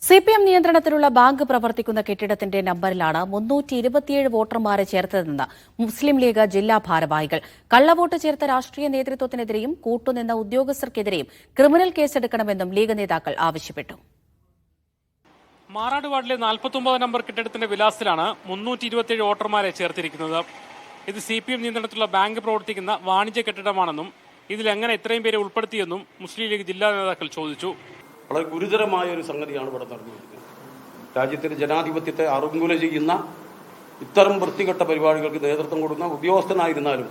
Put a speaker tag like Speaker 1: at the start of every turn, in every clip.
Speaker 1: CPM നിയന്ത്രണത്തിലുള്ള bank പ്രവർത്തിക്കുന്ന കെട്ടിടത്തിന്റെ നമ്പറിലാണ് 327 വോട്ടർമാരെ ചേർത്തതെന്ന് മുസ്ലിം ലീഗ് ജില്ലാ ഭാരവാഹികൾ. കള്ളവോട്ട് ചേർത്ത രാഷ്ട്രീയ നേതൃത്വത്തിനെതിരെയും കൂട്ടുനിന്ന ഉദ്യോഗസ്ഥർക്കെതിരെയും ക്രിമിനൽ കേസെടുക്കണമെന്നും ലീഗ് നേതാക്കൾ ആവശ്യപ്പെട്ടു.
Speaker 2: മാറാട് വാർഡിലെ 49 നമ്പർ കെട്ടിടത്തിന്റെ വിലാസത്തിലാണ് 327 വോട്ടർമാരെ ചേർത്തിരിക്കുന്നത്. ഇത് CPM നിയന്ത്രണത്തിലുള്ള ബാങ്ക് പ്രവർത്തിക്കുന്ന വാണിജ്യ കെട്ടിടമാണെന്നും ഇതിൽ എങ്ങനെ ഇത്രയും പേരെ ഉൾപ്പെടുത്തിയെന്നും മുസ്ലിം ലീഗ് ജില്ലാ നേതാക്കൾ ചോദിച്ചു.
Speaker 3: വളരെ ഗുരുതരമായ ഒരു സംഗതിയാണ് ഇവിടെ നടന്നിരിക്കുന്നത്. രാജ്യത്തിന്റെ ജനാധിപത്യത്തെ അറുങ്കുല ചെയ്യുന്ന ഇത്തരം വൃത്തികെട്ട പരിപാടികൾക്ക് നേതൃത്വം കൊടുക്കുന്ന ഉദ്യോഗസ്ഥനായിരുന്നാലും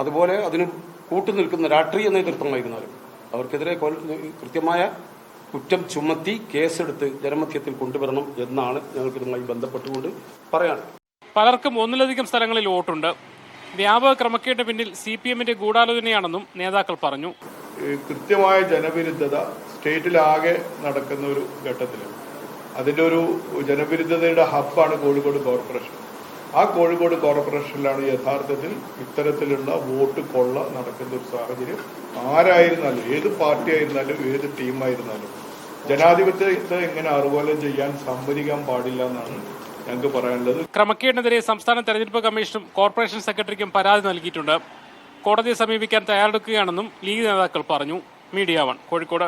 Speaker 3: അതുപോലെ അതിന് കൂട്ടുനിൽക്കുന്ന രാഷ്ട്രീയ നേതൃത്വമായിരുന്നാലും അവർക്കെതിരെ കൃത്യമായ കുറ്റം ചുമത്തി കേസെടുത്ത് ജനമധ്യത്തിൽ കൊണ്ടുവരണം എന്നാണ് ഞങ്ങൾക്ക് ഇതുമായി ബന്ധപ്പെട്ടുകൊണ്ട് പറയാൻ.
Speaker 2: പലർക്കും ഒന്നിലധികം സ്ഥലങ്ങളിൽ വോട്ടുണ്ട്. വ്യാപക ക്രമക്കേടിന് പിന്നിൽ CPMന്റെ ഗൂഢാലോചനയാണെന്നും നേതാക്കൾ പറഞ്ഞു.
Speaker 4: കൃത്യമായ ജനവിരുദ്ധത സ്റ്റേറ്റിലാകെ നടക്കുന്ന ഒരു ഘട്ടത്തിൽ അതിൻ്റെ ഒരു ജനവിരുദ്ധതയുടെ ഹബ്ബാണ് കോഴിക്കോട് കോർപ്പറേഷൻ. ആ കോഴിക്കോട് കോർപ്പറേഷനിലാണ് യഥാർത്ഥത്തിൽ ഇത്തരത്തിലുള്ള വോട്ട് കൊള്ള നടക്കുന്ന ഒരു സാഹചര്യം. ആരായിരുന്നാലും, ഏത് പാർട്ടി ആയിരുന്നാലും, ഏത് ടീമായിരുന്നാലും ജനാധിപത്യത്തെ ഇങ്ങനെ അറുകോലം ചെയ്യാൻ സമ്മതിക്കാൻ പാടില്ല എന്നാണ് ഞങ്ങൾക്ക് പറയാനുള്ളത്.
Speaker 2: ക്രമക്കേടിനെതിരെ സംസ്ഥാന തെരഞ്ഞെടുപ്പ് കമ്മീഷനും കോർപ്പറേഷൻ സെക്രട്ടറിക്കും പരാതി നൽകിയിട്ടുണ്ട്. കോടതിയെ സമീപിക്കാൻ തയ്യാറെടുക്കുകയാണെന്നും ലീഗ് നേതാക്കൾ പറഞ്ഞു. മീഡിയ 1 കോഴിക്കോട്.